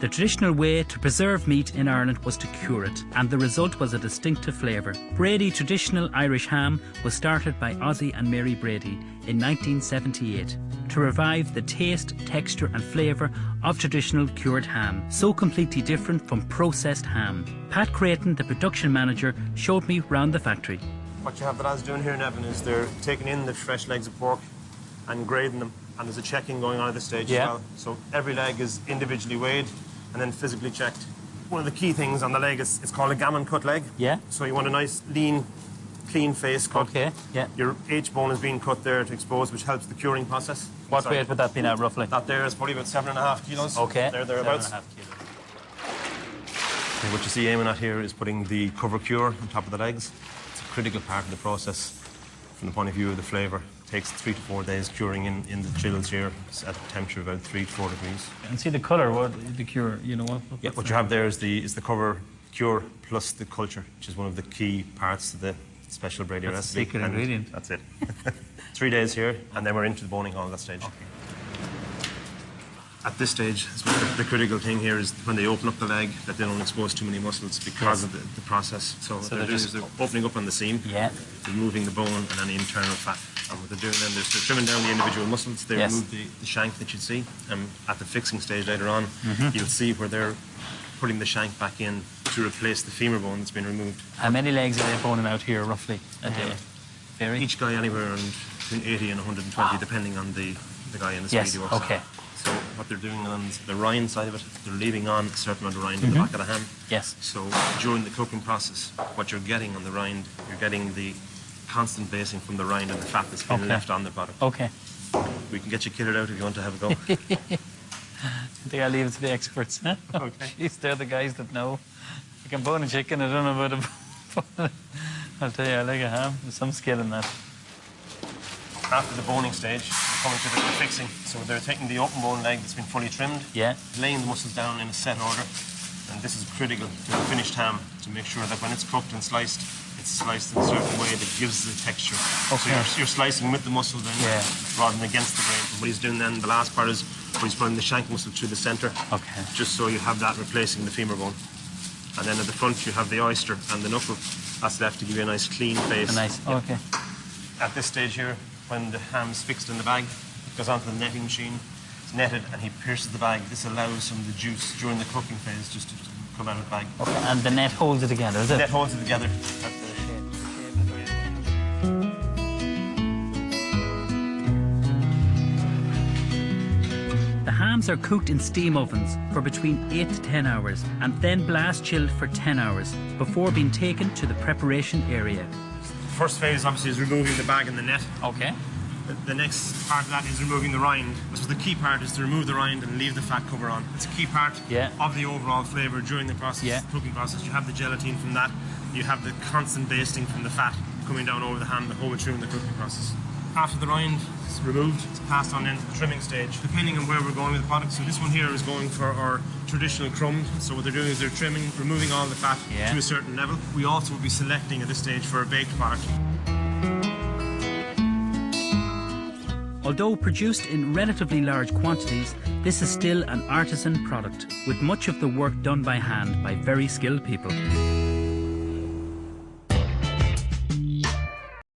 The traditional way to preserve meat in Ireland was to cure it, and the result was a distinctive flavour. Brady traditional Irish ham was started by Ozzie and Mary Brady in 1978 to revive the taste, texture and flavour of traditional cured ham, so completely different from processed ham. Pat Creighton, the production manager, showed me round the factory. What you have the lads doing here, Neven, is they're taking in the fresh legs of pork and grading them, and there's a checking going on at this stage as well. So every leg is individually weighed and then physically checked. One of the key things on the leg is it's called a gammon cut leg. Yeah. So you want a nice, lean, clean face cut. Okay, yeah. Your H-bone is being cut there to expose, which helps the curing process. What weight would that be now, roughly? That there is probably about 7.5 kilos. Okay. Thereabouts. 7.5 kilos. And what you see aiming at here is putting the cover cure on top of the legs. It's a critical part of the process from the point of view of the flavour. It takes 3 to 4 days curing in the chills here. It's at a temperature of about 3 to 4 degrees. And see the colour, what the cure, you know what? Yeah, what you have there is the cover cure plus the culture, which is one of the key parts of the special Brady recipe. That's the secret ingredient. That's it. 3 days here, and then we're into the boning hall at that stage. Okay. At this stage, the critical thing here is when they open up the leg, that they don't expose too many muscles because of the process. So what they're doing is they're opening up on the seam, removing the bone and any internal fat. And what they're doing then is they're trimming down the individual muscles. They remove the shank that you see. And at the fixing stage later on, you'll see where they're putting the shank back in to replace the femur bone that's been removed. How many legs are they boning out here, roughly, a day? Vary? Each guy anywhere around between 80 and 120, depending on the guy and the speed he works at. So what they're doing on the rind side of it, they're leaving on a certain amount of rind in the back of the ham. Yes. So during the cooking process, what you're getting on the rind, you're getting the constant basing from the rind and the fat that's been left on the product. Okay. We can get you kitted out if you want to have a go. I think I'll leave it to the experts. Huh? Okay. Jeez, they're the guys that know. I can bone a chicken, I don't know about a I'll tell you, I like a ham. There's some skill in that. After the boning stage, we're coming to the fixing. So they're taking the open bone leg that's been fully trimmed, laying the muscles down in a set order, and this is critical to the finished ham to make sure that when it's cooked and sliced, it's sliced in a certain way that gives the texture. Okay. So you're slicing with the muscle then, rather than against the grain. What he's doing then, the last part is where he's putting the shank muscle through the centre, just so you have that replacing the femur bone. And then at the front you have the oyster and the knuckle. That's left to give you a nice clean face. At this stage here, when the ham's fixed in the bag, it goes onto the netting machine, it's netted, and he pierces the bag. This allows some of the juice during the cooking phase just to come out of the bag. Okay, and the net holds it together, is it? The net holds it together. The hams are cooked in steam ovens for between 8 to 10 hours and then blast chilled for 10 hours before being taken to the preparation area. The first phase obviously is removing the bag and the net. Okay. The next part of that is removing the rind. So the key part is to remove the rind and leave the fat cover on. It's a key part of the overall flavour during the process, cooking process. You have the gelatine from that. You have the constant basting from the fat coming down over the ham the whole way through in the cooking process. After the rind is removed, it's passed on into the trimming stage, depending on where we're going with the product. So this one here is going for our traditional crumb. So what they're doing is they're trimming, removing all the fat to a certain level. We also will be selecting at this stage for a baked product. Although produced in relatively large quantities, this is still an artisan product, with much of the work done by hand by very skilled people.